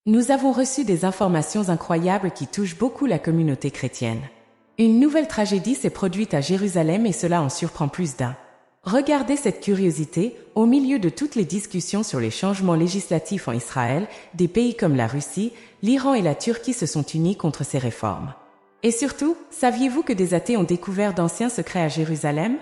Nous avons reçu des informations incroyables qui touchent beaucoup la communauté chrétienne. Une nouvelle tragédie s'est produite à Jérusalem et cela en surprend plus d'un. Regardez cette curiosité, au milieu de toutes les discussions sur les changements législatifs en Israël, des pays comme la Russie, l'Iran et la Turquie se sont unis contre ces réformes. Et surtout, saviez-vous que des athées ont découvert d'anciens secrets à Jérusalem?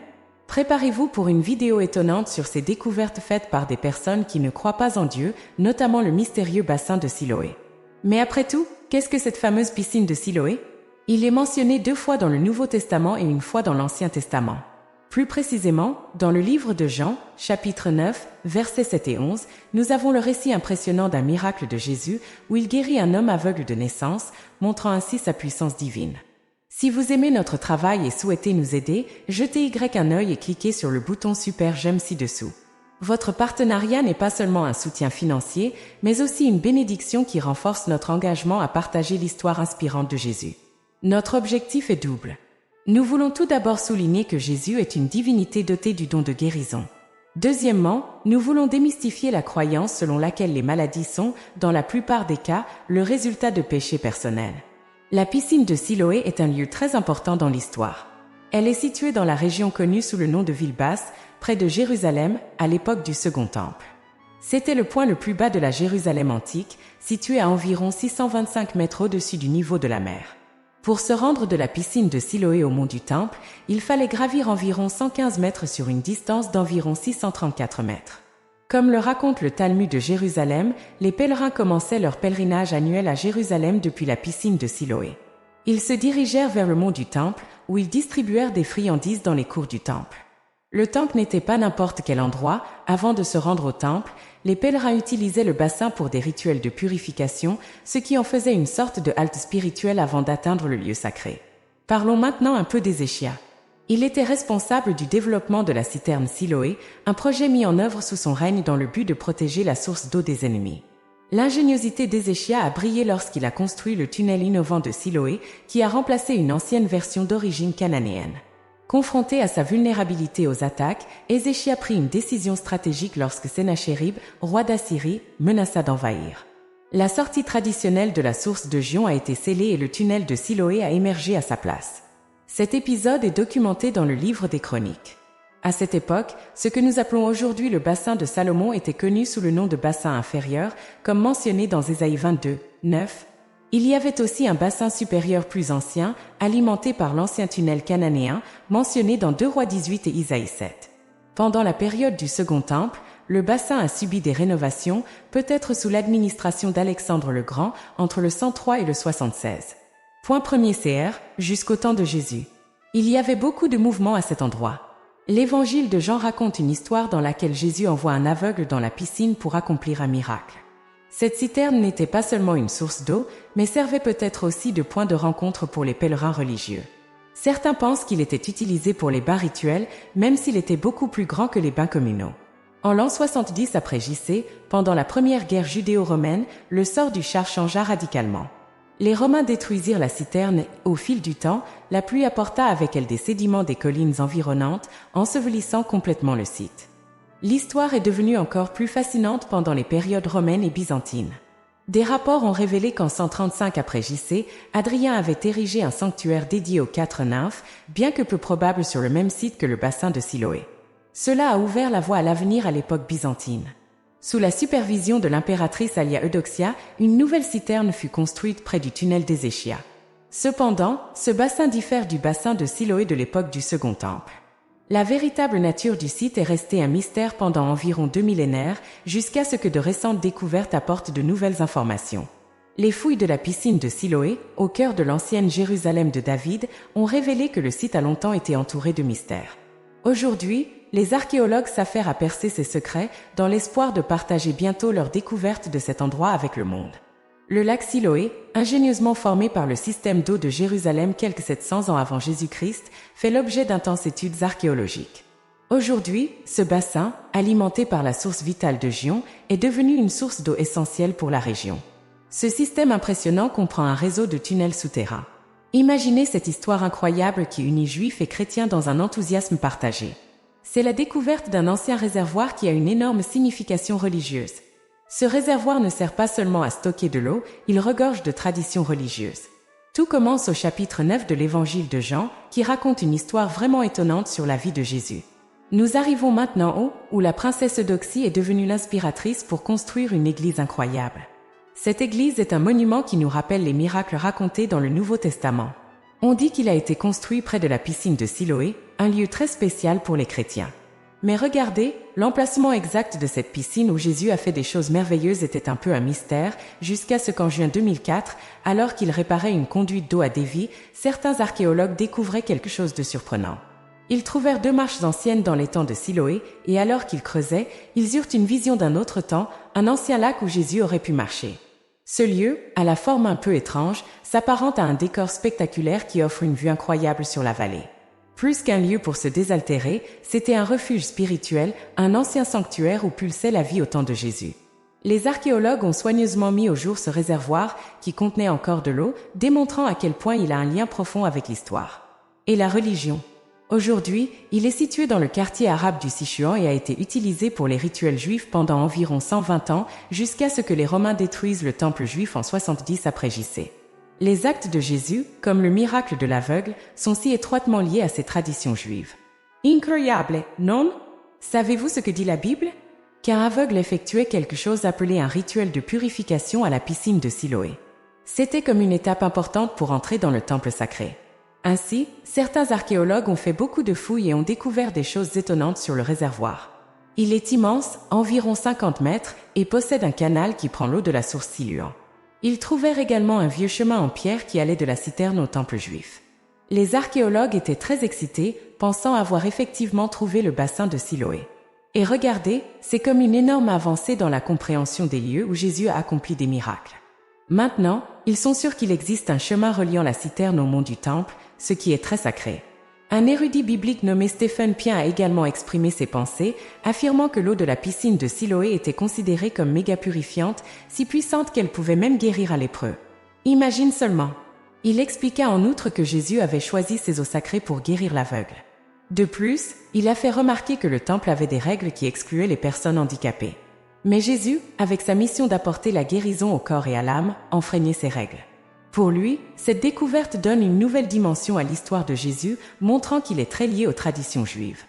Préparez-vous pour une vidéo étonnante sur ces découvertes faites par des personnes qui ne croient pas en Dieu, notamment le mystérieux bassin de Siloé. Mais après tout, qu'est-ce que cette fameuse piscine de Siloé? Il est mentionné 2 fois dans le Nouveau Testament et 1 fois dans l'Ancien Testament. Plus précisément, dans le livre de Jean, chapitre 9, versets 7 et 11, nous avons le récit impressionnant d'un miracle de Jésus où il guérit un homme aveugle de naissance, montrant ainsi sa puissance divine. Si vous aimez notre travail et souhaitez nous aider, jetez un œil et cliquez sur le bouton Super J'aime ci-dessous. Votre partenariat n'est pas seulement un soutien financier, mais aussi une bénédiction qui renforce notre engagement à partager l'histoire inspirante de Jésus. Notre objectif est double. Nous voulons tout d'abord souligner que Jésus est une divinité dotée du don de guérison. Deuxièmement, nous voulons démystifier la croyance selon laquelle les maladies sont, dans la plupart des cas, le résultat de péchés personnels. La piscine de Siloé est un lieu très important dans l'histoire. Elle est située dans la région connue sous le nom de Ville Basse, près de Jérusalem, à l'époque du Second Temple. C'était le point le plus bas de la Jérusalem antique, situé à environ 625 mètres au-dessus du niveau de la mer. Pour se rendre de la piscine de Siloé au mont du Temple, il fallait gravir environ 115 mètres sur une distance d'environ 634 mètres. Comme le raconte le Talmud de Jérusalem, les pèlerins commençaient leur pèlerinage annuel à Jérusalem depuis la piscine de Siloé. Ils se dirigèrent vers le mont du Temple, où ils distribuèrent des friandises dans les cours du Temple. Le Temple n'était pas n'importe quel endroit. Avant de se rendre au Temple, les pèlerins utilisaient le bassin pour des rituels de purification, ce qui en faisait une sorte de halte spirituelle avant d'atteindre le lieu sacré. Parlons maintenant un peu d'Ézéchias. Il était responsable du développement de la citerne Siloé, un projet mis en œuvre sous son règne dans le but de protéger la source d'eau des ennemis. L'ingéniosité d'Ézéchias a brillé lorsqu'il a construit le tunnel innovant de Siloé, qui a remplacé une ancienne version d'origine cananéenne. Confronté à sa vulnérabilité aux attaques, Ézéchias prit une décision stratégique lorsque Sennachérib, roi d'Assyrie, menaça d'envahir. La sortie traditionnelle de la source de Gion a été scellée et le tunnel de Siloé a émergé à sa place. Cet épisode est documenté dans le livre des Chroniques. À cette époque, ce que nous appelons aujourd'hui le bassin de Salomon était connu sous le nom de bassin inférieur, comme mentionné dans Ésaïe 22, 9. Il y avait aussi un bassin supérieur plus ancien, alimenté par l'ancien tunnel cananéen, mentionné dans 2 Rois 18 et Isaïe 7. Pendant la période du Second Temple, le bassin a subi des rénovations, peut-être sous l'administration d'Alexandre le Grand, entre le 103 et le 76. Point 1er CR, jusqu'au temps de Jésus. Il y avait beaucoup de mouvements à cet endroit. L'évangile de Jean raconte une histoire dans laquelle Jésus envoie un aveugle dans la piscine pour accomplir un miracle. Cette citerne n'était pas seulement une source d'eau, mais servait peut-être aussi de point de rencontre pour les pèlerins religieux. Certains pensent qu'il était utilisé pour les bains rituels, même s'il était beaucoup plus grand que les bains communaux. En l'an 70 après JC, pendant la première guerre judéo-romaine, le sort du char changea radicalement. Les Romains détruisirent la citerne et, au fil du temps, la pluie apporta avec elle des sédiments des collines environnantes, ensevelissant complètement le site. L'histoire est devenue encore plus fascinante pendant les périodes romaines et byzantines. Des rapports ont révélé qu'en 135 après JC, Adrien avait érigé un sanctuaire dédié aux 4 nymphes, bien que peu probable sur le même site que le bassin de Siloé. Cela a ouvert la voie à l'avenir à l'époque byzantine. Sous la supervision de l'impératrice Alia Eudoxia, une nouvelle citerne fut construite près du tunnel d'Ézéchias. Cependant, ce bassin diffère du bassin de Siloé de l'époque du Second Temple. La véritable nature du site est restée un mystère pendant environ 2 millénaires, jusqu'à ce que de récentes découvertes apportent de nouvelles informations. Les fouilles de la piscine de Siloé, au cœur de l'ancienne Jérusalem de David, ont révélé que le site a longtemps été entouré de mystères. Aujourd'hui, les archéologues s'affairent à percer ces secrets, dans l'espoir de partager bientôt leur découverte de cet endroit avec le monde. Le lac Siloé, ingénieusement formé par le système d'eau de Jérusalem quelques 700 ans avant Jésus-Christ, fait l'objet d'intenses études archéologiques. Aujourd'hui, ce bassin, alimenté par la source vitale de Gion, est devenu une source d'eau essentielle pour la région. Ce système impressionnant comprend un réseau de tunnels souterrains. Imaginez cette histoire incroyable qui unit juifs et chrétiens dans un enthousiasme partagé. C'est la découverte d'un ancien réservoir qui a une énorme signification religieuse. Ce réservoir ne sert pas seulement à stocker de l'eau, il regorge de traditions religieuses. Tout commence au chapitre 9 de l'évangile de Jean, qui raconte une histoire vraiment étonnante sur la vie de Jésus. Nous arrivons maintenant où la princesse Eudoxie est devenue l'inspiratrice pour construire une église incroyable. Cette église est un monument qui nous rappelle les miracles racontés dans le Nouveau Testament. On dit qu'il a été construit près de la piscine de Siloé, un lieu très spécial pour les chrétiens. Mais regardez, l'emplacement exact de cette piscine où Jésus a fait des choses merveilleuses était un peu un mystère, jusqu'à ce qu'en juin 2004, alors qu'il réparait une conduite d'eau à Davie, certains archéologues découvraient quelque chose de surprenant. Ils trouvèrent 2 marches anciennes dans l'étang de Siloé, et alors qu'ils creusaient, ils eurent une vision d'un autre temps, un ancien lac où Jésus aurait pu marcher. Ce lieu, à la forme un peu étrange, s'apparente à un décor spectaculaire qui offre une vue incroyable sur la vallée. Plus qu'un lieu pour se désaltérer, c'était un refuge spirituel, un ancien sanctuaire où pulsait la vie au temps de Jésus. Les archéologues ont soigneusement mis au jour ce réservoir qui contenait encore de l'eau, démontrant à quel point il a un lien profond avec l'histoire. Et la religion. Aujourd'hui, il est situé dans le quartier arabe du Sichuan et a été utilisé pour les rituels juifs pendant environ 120 ans, jusqu'à ce que les Romains détruisent le temple juif en 70 après J.C. Les actes de Jésus, comme le miracle de l'aveugle, sont si étroitement liés à ces traditions juives. Incroyable, non? Savez-vous ce que dit la Bible? Qu'un aveugle effectuait quelque chose appelé un rituel de purification à la piscine de Siloé. C'était comme une étape importante pour entrer dans le temple sacré. Ainsi, certains archéologues ont fait beaucoup de fouilles et ont découvert des choses étonnantes sur le réservoir. Il est immense, environ 50 mètres, et possède un canal qui prend l'eau de la source Siluan. Ils trouvèrent également un vieux chemin en pierre qui allait de la citerne au temple juif. Les archéologues étaient très excités, pensant avoir effectivement trouvé le bassin de Siloé. Et regardez, c'est comme une énorme avancée dans la compréhension des lieux où Jésus a accompli des miracles. Maintenant, ils sont sûrs qu'il existe un chemin reliant la citerne au mont du Temple, ce qui est très sacré. Un érudit biblique nommé Stephen Pien a également exprimé ses pensées, affirmant que l'eau de la piscine de Siloé était considérée comme méga purifiante, si puissante qu'elle pouvait même guérir un lépreux. Imagine seulement. Il expliqua en outre que Jésus avait choisi ces eaux sacrées pour guérir l'aveugle. De plus, il a fait remarquer que le temple avait des règles qui excluaient les personnes handicapées. Mais Jésus, avec sa mission d'apporter la guérison au corps et à l'âme, enfreignait ces règles. Pour lui, cette découverte donne une nouvelle dimension à l'histoire de Jésus, montrant qu'il est très lié aux traditions juives.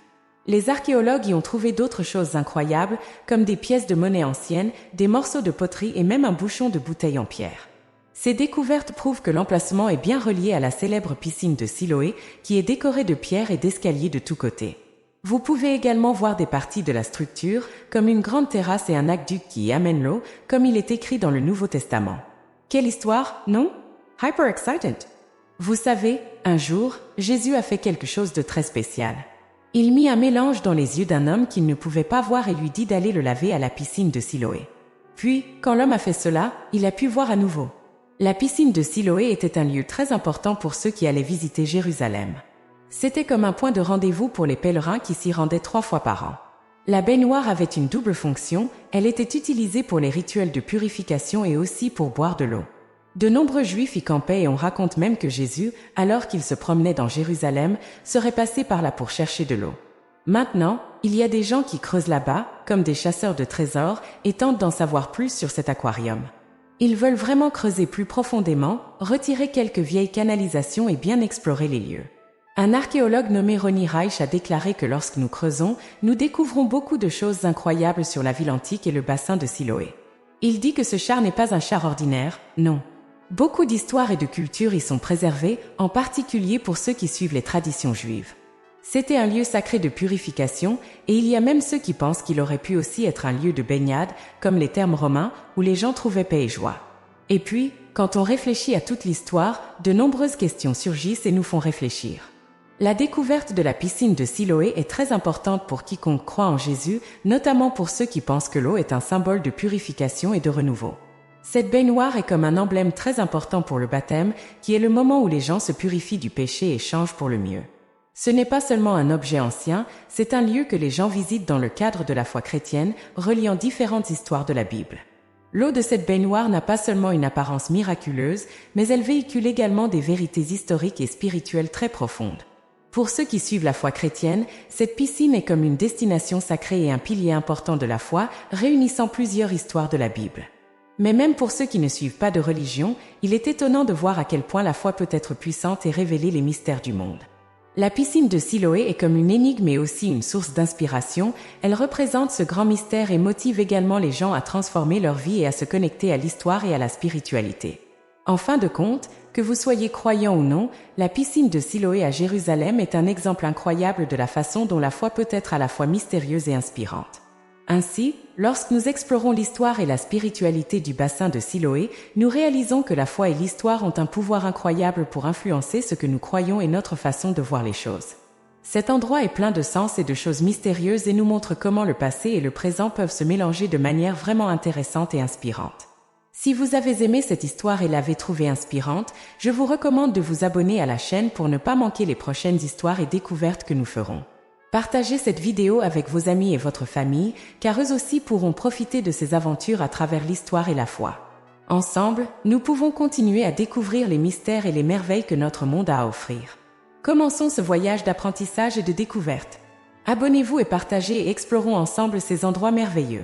Les archéologues y ont trouvé d'autres choses incroyables, comme des pièces de monnaie anciennes, des morceaux de poterie et même un bouchon de bouteille en pierre. Ces découvertes prouvent que l'emplacement est bien relié à la célèbre piscine de Siloé, qui est décorée de pierres et d'escaliers de tous côtés. Vous pouvez également voir des parties de la structure, comme une grande terrasse et un aqueduc qui y amène l'eau, comme il est écrit dans le Nouveau Testament. Quelle histoire, non? Hyper excited! Vous savez, un jour, Jésus a fait quelque chose de très spécial. Il mit un mélange dans les yeux d'un homme qu'il ne pouvait pas voir et lui dit d'aller le laver à la piscine de Siloé. Puis, quand l'homme a fait cela, il a pu voir à nouveau. La piscine de Siloé était un lieu très important pour ceux qui allaient visiter Jérusalem. C'était comme un point de rendez-vous pour les pèlerins qui s'y rendaient 3 fois par an. La baignoire avait une double fonction, elle était utilisée pour les rituels de purification et aussi pour boire de l'eau. De nombreux Juifs y campaient et on raconte même que Jésus, alors qu'il se promenait dans Jérusalem, serait passé par là pour chercher de l'eau. Maintenant, il y a des gens qui creusent là-bas, comme des chasseurs de trésors, et tentent d'en savoir plus sur cet aquarium. Ils veulent vraiment creuser plus profondément, retirer quelques vieilles canalisations et bien explorer les lieux. Un archéologue nommé Ronnie Reich a déclaré que lorsque nous creusons, nous découvrons beaucoup de choses incroyables sur la ville antique et le bassin de Siloé. Il dit que ce char n'est pas un char ordinaire, non. Beaucoup d'histoires et de cultures y sont préservées, en particulier pour ceux qui suivent les traditions juives. C'était un lieu sacré de purification, et il y a même ceux qui pensent qu'il aurait pu aussi être un lieu de baignade, comme les thermes romains, où les gens trouvaient paix et joie. Et puis, quand on réfléchit à toute l'histoire, de nombreuses questions surgissent et nous font réfléchir. La découverte de la piscine de Siloé est très importante pour quiconque croit en Jésus, notamment pour ceux qui pensent que l'eau est un symbole de purification et de renouveau. Cette baignoire est comme un emblème très important pour le baptême, qui est le moment où les gens se purifient du péché et changent pour le mieux. Ce n'est pas seulement un objet ancien, c'est un lieu que les gens visitent dans le cadre de la foi chrétienne, reliant différentes histoires de la Bible. L'eau de cette baignoire n'a pas seulement une apparence miraculeuse, mais elle véhicule également des vérités historiques et spirituelles très profondes. Pour ceux qui suivent la foi chrétienne, cette piscine est comme une destination sacrée et un pilier important de la foi, réunissant plusieurs histoires de la Bible. Mais même pour ceux qui ne suivent pas de religion, il est étonnant de voir à quel point la foi peut être puissante et révéler les mystères du monde. La piscine de Siloé est comme une énigme et aussi une source d'inspiration. Elle représente ce grand mystère et motive également les gens à transformer leur vie et à se connecter à l'histoire et à la spiritualité. En fin de compte, que vous soyez croyant ou non, la piscine de Siloé à Jérusalem est un exemple incroyable de la façon dont la foi peut être à la fois mystérieuse et inspirante. Ainsi, lorsque nous explorons l'histoire et la spiritualité du bassin de Siloé, nous réalisons que la foi et l'histoire ont un pouvoir incroyable pour influencer ce que nous croyons et notre façon de voir les choses. Cet endroit est plein de sens et de choses mystérieuses et nous montre comment le passé et le présent peuvent se mélanger de manière vraiment intéressante et inspirante. Si vous avez aimé cette histoire et l'avez trouvée inspirante, je vous recommande de vous abonner à la chaîne pour ne pas manquer les prochaines histoires et découvertes que nous ferons. Partagez cette vidéo avec vos amis et votre famille, car eux aussi pourront profiter de ces aventures à travers l'histoire et la foi. Ensemble, nous pouvons continuer à découvrir les mystères et les merveilles que notre monde a à offrir. Commençons ce voyage d'apprentissage et de découverte. Abonnez-vous et partagez et explorons ensemble ces endroits merveilleux.